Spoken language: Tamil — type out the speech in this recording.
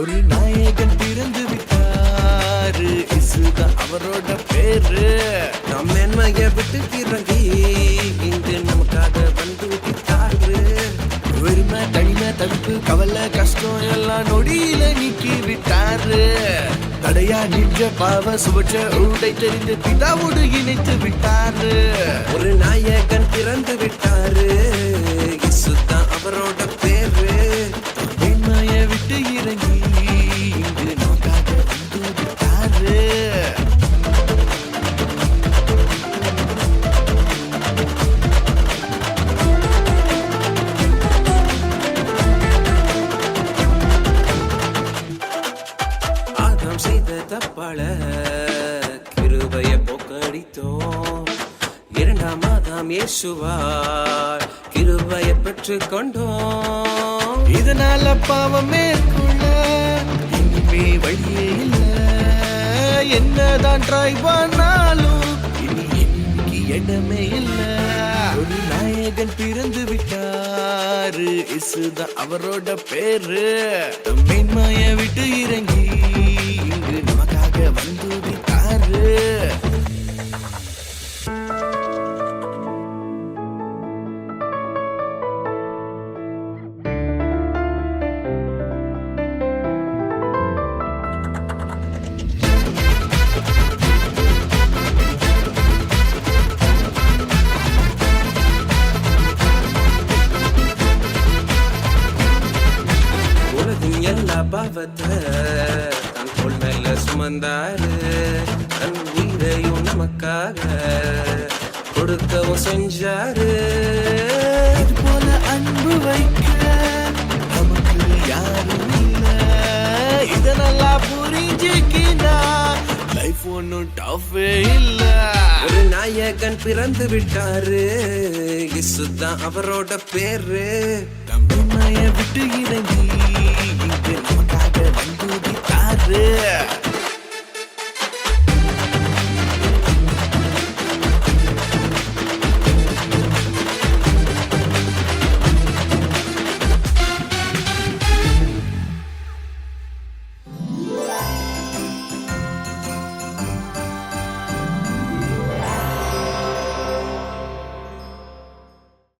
ஒரு நாயகன் பிறந்து விட்டாரு, இசுதான் அவரோட பேரு. நம் மேன்மைய விட்டு இறங்கி இங்கு நமக்காக வந்து விட்டாரு. வெறுமை, தனிமை, தவிப்பு, கவலை, கஷ்டம் எல்லாம் நொடியில நீக்கி விட்டாரு. தடையா நின்ற பாவ சுபற்ற உடை தெரிந்து பிதாவோடு இணைத்து விட்டாரு. ஒரு நாயகன் பிறந்து விட்டாரு, இசுதான் அவரோட பேரு. மேன்மைய விட்டு இறங்கி இங்கு நமக்காக வந்து விட்டாரு. ஆதாம் செய்த தப்பால கிருபைய போக்கடித்தோம். இரண்டாம் ஆதாம் இயேசுவால் கிருபைய பெற்றுக் கொண்டோம். இதனால பாவம் மேற்கொள்ள இனிமே வழியே இல்ல. என்னதான் ட்ரை பண்ணாலும் இனி இன்னைக்கு இடமே இல்ல. ஒரு நாயகன் பிறந்து விட்டாரு, இசுதான் அவரோட பேரு. மேன்மைய விட்டு இறங்கி இங்கு நமக்காக வந்து விட்டாரு. உலகின் எல்லா பாவத்தை தன் தோள் மேல சுமந்தாரு. தன் உயிரையும் நமக்காக கொடுக்கவும் செஞ்சாரு. இது போல அன்பு வைக்க நமக்கு யாரும் இல்ல. இத நல்லா புரிஞ்சுக்கினா லைஃப் ஒன்னும் டஃபே இல்ல. ஒரு நாயகன் பிறந்து விட்டாரு, இசுதான் அவரோட பேரு. நம்ம விட்டு இறங்கி இங்கு